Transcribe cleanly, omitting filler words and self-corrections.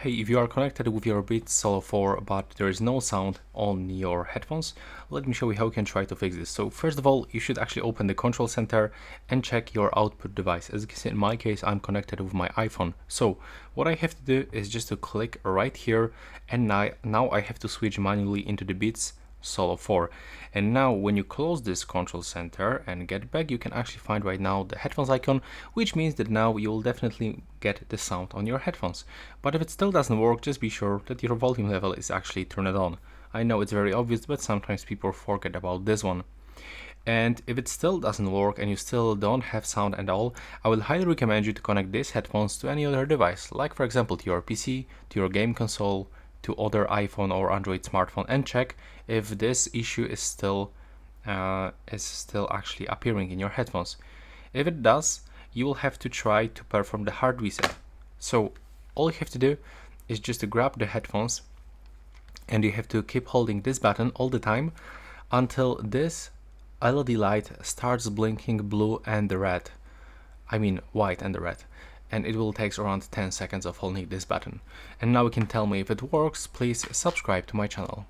Hey, if you are connected with your Beats Solo 4 but there is no sound on your headphones, let me show you how you can try to fix this. So first of all, you should actually open the control center and check your output device. As you can see in my case, I'm connected with my iPhone. So what I have to do is just to click right here, and now I have to switch manually into the Beats Solo 4. And now when you close this control center and get back, you can actually find right now the headphones icon, which means that now you will definitely get the sound on your headphones. But if it still doesn't work, just be sure that your volume level is actually turned on. I know it's very obvious, but sometimes people forget about this one. And if it still doesn't work and you still don't have sound at all, I will highly recommend you to connect these headphones to any other device, like for example to your PC, to your game console, to other iPhone or Android smartphone, and check if this issue is still actually appearing in your headphones. If it does, you will have to try to perform the hard reset. So all you have to do is just to grab the headphones, and you have to keep holding this button all the time until this LED light starts blinking blue and red. I mean white and red. And it will take around 10 seconds of holding this button. And now you can tell me if it works. Please subscribe to my channel.